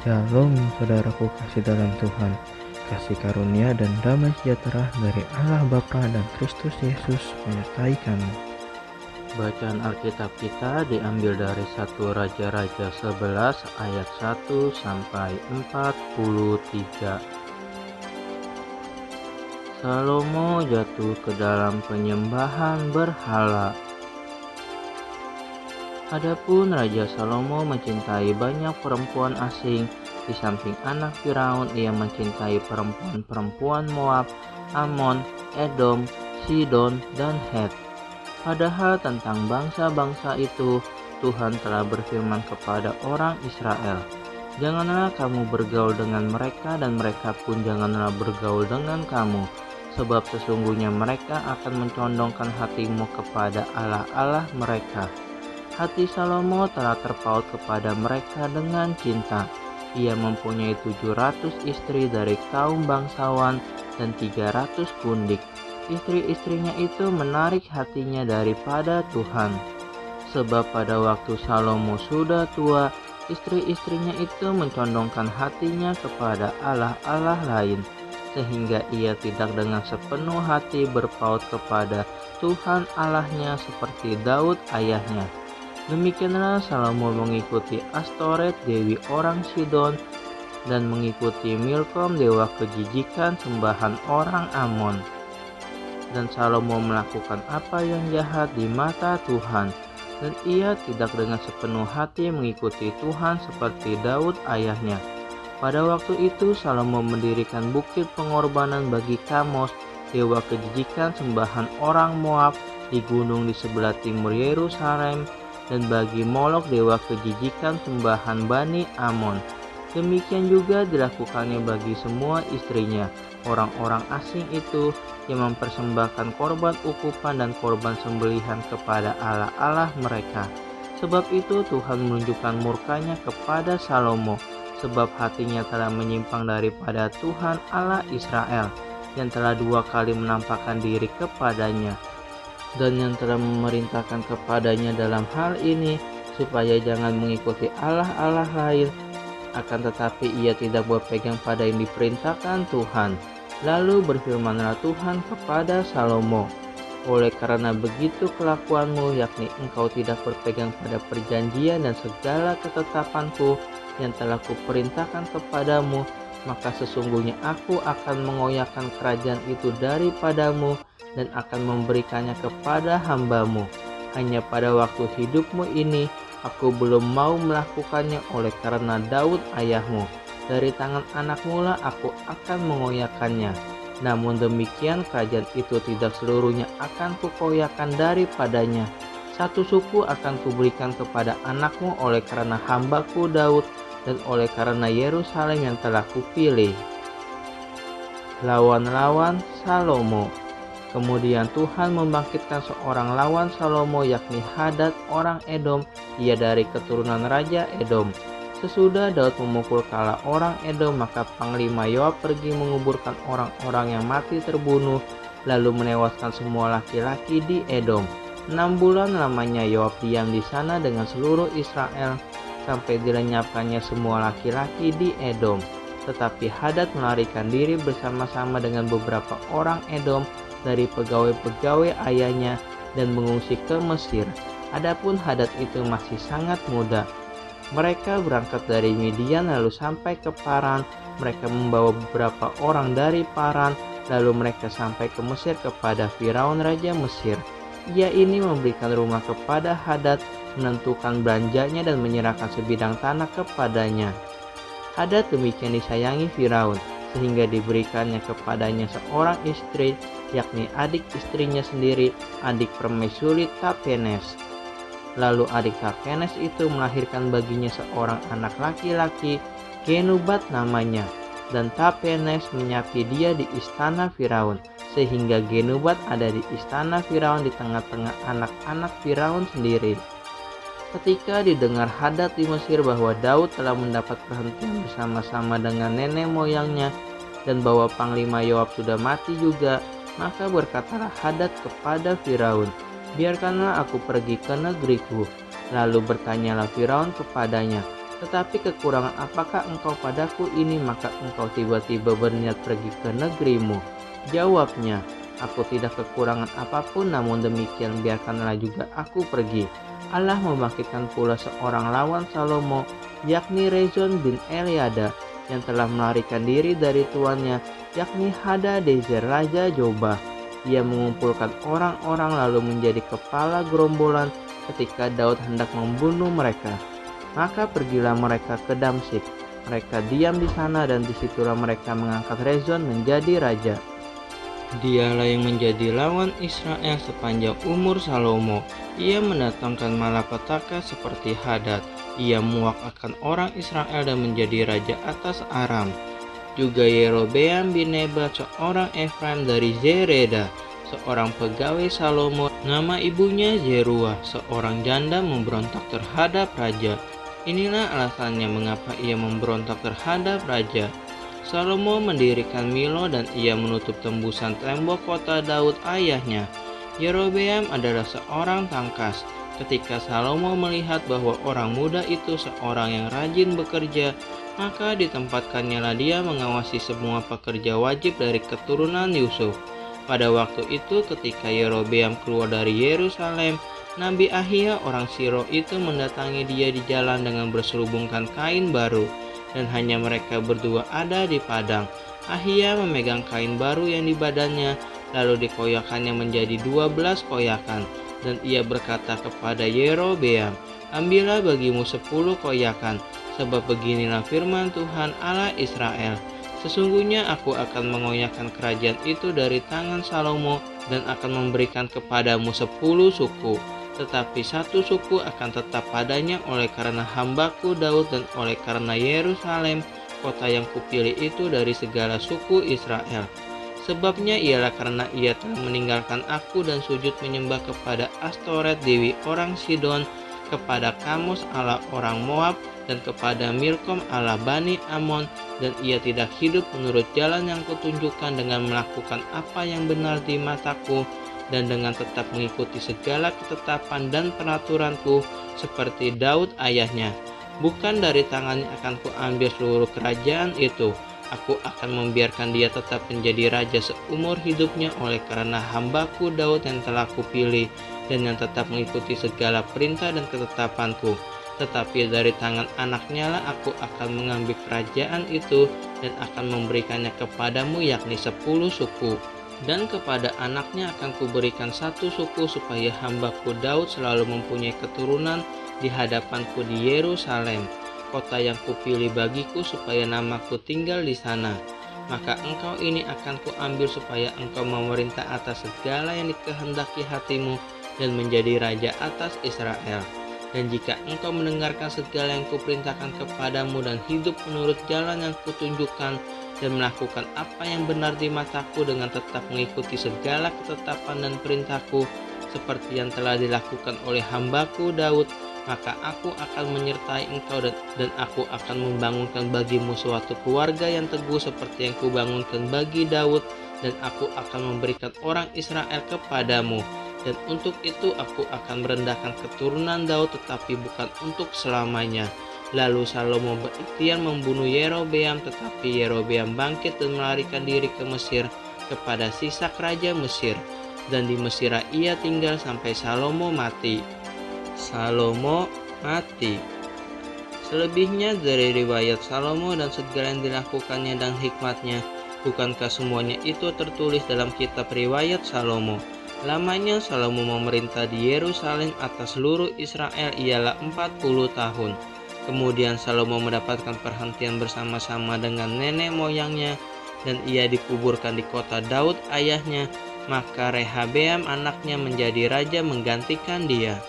Shalom saudaraku kasih dalam Tuhan, kasih karunia dan damai sejahtera dari Allah Bapa dan Kristus Yesus menyertai kamu. Bacaan Alkitab kita diambil dari 1 Raja-Raja 11 ayat 1 sampai 43. Salomo jatuh ke dalam penyembahan berhala. Adapun Raja Salomo mencintai banyak perempuan asing. Di samping anak Firaun, ia mencintai perempuan-perempuan Moab, Amon, Edom, Sidon, dan Het. Padahal tentang bangsa-bangsa itu, Tuhan telah berfirman kepada orang Israel, "Janganlah kamu bergaul dengan mereka dan mereka pun janganlah bergaul dengan kamu, sebab sesungguhnya mereka akan mencondongkan hatimu kepada allah-allah mereka." Hati Salomo telah terpaut kepada mereka dengan cinta. Ia mempunyai 700 istri dari kaum bangsawan dan 300 kundik. Istri-istrinya itu menarik hatinya daripada Tuhan. Sebab pada waktu Salomo sudah tua, istri-istrinya itu mencondongkan hatinya kepada allah-allah lain, sehingga ia tidak dengan sepenuh hati berpaut kepada Tuhan Allahnya seperti Daud ayahnya. Demikianlah Salomo mengikuti Astoret, dewi orang Sidon, dan mengikuti Milkom, dewa kejijikan sembahan orang Amon. Dan Salomo melakukan apa yang jahat di mata Tuhan, dan ia tidak dengan sepenuh hati mengikuti Tuhan seperti Daud ayahnya. Pada waktu itu Salomo mendirikan bukit pengorbanan bagi Kamos, dewa kejijikan sembahan orang Moab, di gunung di sebelah timur Yerusalem, dan bagi Molok, dewa kejijikan sembahan Bani Amon. Demikian juga dilakukannya bagi semua istrinya, orang-orang asing itu yang mempersembahkan korban ukupan dan korban sembelihan kepada allah-allah mereka. Sebab itu Tuhan menunjukkan murkanya kepada Salomo, sebab hatinya telah menyimpang daripada Tuhan Allah Israel, yang telah 2 kali menampakkan diri kepadanya, dan yang telah memerintahkan kepadanya dalam hal ini, supaya jangan mengikuti allah-allah lain, akan tetapi ia tidak berpegang pada yang diperintahkan Tuhan. Lalu berfirmanlah Tuhan kepada Salomo, "Oleh karena begitu kelakuanmu, yakni engkau tidak berpegang pada perjanjian dan segala ketetapanku yang telah kuperintahkan kepadamu, maka sesungguhnya aku akan mengoyakkan kerajaan itu daripadamu dan akan memberikannya kepada hambamu. Hanya pada waktu hidupmu ini aku belum mau melakukannya oleh karena Daud ayahmu. Dari tangan anakmu lah aku akan mengoyakkannya. Namun demikian kerajaan itu tidak seluruhnya akan kukoyakkan daripadanya. 1 suku akan kuberikan kepada anakmu oleh karena hambaku Daud dan oleh karena Yerusalem yang telah kupilih." Lawan-lawan Salomo. Kemudian Tuhan membangkitkan seorang lawan Salomo, yakni Hadad orang Edom, ia dari keturunan Raja Edom. Sesudah Daud memukul kala orang Edom, maka Panglima Yoab pergi menguburkan orang-orang yang mati terbunuh, lalu menewaskan semua laki-laki di Edom. 6 bulan lamanya Yoab diam di sana dengan seluruh Israel, sampai dilenyapkannya semua laki-laki di Edom. Tetapi Hadad melarikan diri bersama-sama dengan beberapa orang Edom dari pegawai-pegawai ayahnya dan mengungsi ke Mesir. Adapun Hadad itu masih sangat muda. Mereka berangkat dari Midian lalu sampai ke Paran. Mereka membawa beberapa orang dari Paran, lalu mereka sampai ke Mesir kepada Firaun raja Mesir. Ia ini memberikan rumah kepada Hadad, menentukan belanjanya dan menyerahkan sebidang tanah kepadanya. Hadad demikian disayangi Firaun, sehingga diberikannya kepadanya seorang istri, yakni adik istrinya sendiri, adik permaisuri Tapenes. Lalu adik Tapenes itu melahirkan baginya seorang anak laki-laki, Genubat namanya, dan Tapenes menyapi dia di istana Firaun, sehingga Genubat ada di istana Firaun di tengah-tengah anak-anak Firaun sendiri. Ketika didengar Hadad di Mesir bahwa Daud telah mendapat perhentian bersama-sama dengan nenek moyangnya, dan bahwa Panglima Yoab sudah mati juga, maka berkatalah Hadad kepada Firaun, "Biarkanlah aku pergi ke negeriku." Lalu bertanyalah Firaun kepadanya, Tetapi kekurangan apakah engkau padaku ini, maka engkau tiba-tiba berniat pergi ke negerimu? Jawabnya, aku tidak kekurangan apapun, namun demikian biarkanlah juga aku pergi. Allah membangkitkan pula seorang lawan Salomo, yakni Rezon bin Eliada, yang telah melarikan diri dari tuannya, yakni Hadadezer Raja Jobah. Ia mengumpulkan orang-orang lalu menjadi kepala gerombolan ketika Daud hendak membunuh mereka. Maka pergilah mereka ke Damsyik. Mereka diam di sana dan disitulah mereka mengangkat Rezon menjadi raja. Dialah yang menjadi lawan Israel sepanjang umur Salomo. Ia mendatangkan malapetaka seperti Hadad. Ia muak akan orang Israel dan menjadi raja atas Aram. Juga Yerobeam bin Nebat seorang Efraim dari Zereda, seorang pegawai Salomo, nama ibunya Zeruah, seorang janda memberontak terhadap raja. Inilah alasannya mengapa ia memberontak terhadap raja. Salomo mendirikan Milo dan ia menutup tembusan tembok kota Daud ayahnya. Yerobeam adalah seorang tangkas. Ketika Salomo melihat bahwa orang muda itu seorang yang rajin bekerja, maka ditempatkannya dia mengawasi semua pekerja wajib dari keturunan Yusuf. Pada waktu itu ketika Yerobeam keluar dari Yerusalem, Nabi Ahia orang Siro itu mendatangi dia di jalan dengan berselubungkan kain baru, dan hanya mereka berdua ada di padang. Ahia memegang kain baru yang di badannya, lalu dikoyakannya menjadi 12 koyakan, dan ia berkata kepada Yerobeam, ambillah bagimu 10 koyakan, sebab beginilah firman Tuhan Allah Israel. Sesungguhnya aku akan mengoyakkan kerajaan itu dari tangan Salomo dan akan memberikan kepadamu 10 suku. Tetapi 1 suku akan tetap padanya oleh karena hambaku Daud dan oleh karena Yerusalem, kota yang kupilih itu dari segala suku Israel. Sebabnya ialah karena ia telah meninggalkan aku dan sujud menyembah kepada Astoret dewi orang Sidon, kepada Kamos Allah orang Moab, dan kepada Milkom Allah Bani Amon, dan ia tidak hidup menurut jalan yang kutunjukkan dengan melakukan apa yang benar di mataku, dan dengan tetap mengikuti segala ketetapan dan peraturanku seperti Daud ayahnya. Bukan dari tangannya akan kuambil seluruh kerajaan itu. Aku akan membiarkan dia tetap menjadi raja seumur hidupnya oleh karena hambaku Daud yang telah kupilih dan yang tetap mengikuti segala perintah dan ketetapanku. Tetapi dari tangan anaknya lah aku akan mengambil kerajaan itu dan akan memberikannya kepadamu, yakni 10 suku. Dan kepada anaknya akan kuberikan 1 suku supaya hambaku Daud selalu mempunyai keturunan di hadapanku di Yerusalem, kota yang kupilih bagiku supaya namaku tinggal di sana. Maka engkau ini akan kuambil supaya engkau memerintah atas segala yang dikehendaki hatimu dan menjadi raja atas Israel. Dan jika engkau mendengarkan segala yang kuperintahkan kepadamu dan hidup menurut jalan yang kutunjukkan dan melakukan apa yang benar di mataku dengan tetap mengikuti segala ketetapan dan perintahku seperti yang telah dilakukan oleh hambaku Daud, maka aku akan menyertai engkau dan aku akan membangunkan bagimu suatu keluarga yang teguh seperti yang kubangunkan bagi Daud, dan aku akan memberikan orang Israel kepadamu. Dan untuk itu aku akan merendahkan keturunan Daud, tetapi bukan untuk selamanya. Lalu Salomo berikhtiar membunuh Yerobeam, tetapi Yerobeam bangkit dan melarikan diri ke Mesir kepada Sisak raja Mesir, dan di Mesir ia tinggal sampai Salomo mati. Salomo mati. Selebihnya dari riwayat Salomo dan segala yang dilakukannya dan hikmatnya, bukankah semuanya itu tertulis dalam kitab riwayat Salomo? Lamanya Salomo memerintah di Yerusalem atas seluruh Israel ialah 40 tahun. Kemudian Salomo mendapatkan perhentian bersama-sama dengan nenek moyangnya, dan ia dikuburkan di kota Daud ayahnya. Maka Rehabeam anaknya menjadi raja menggantikan dia.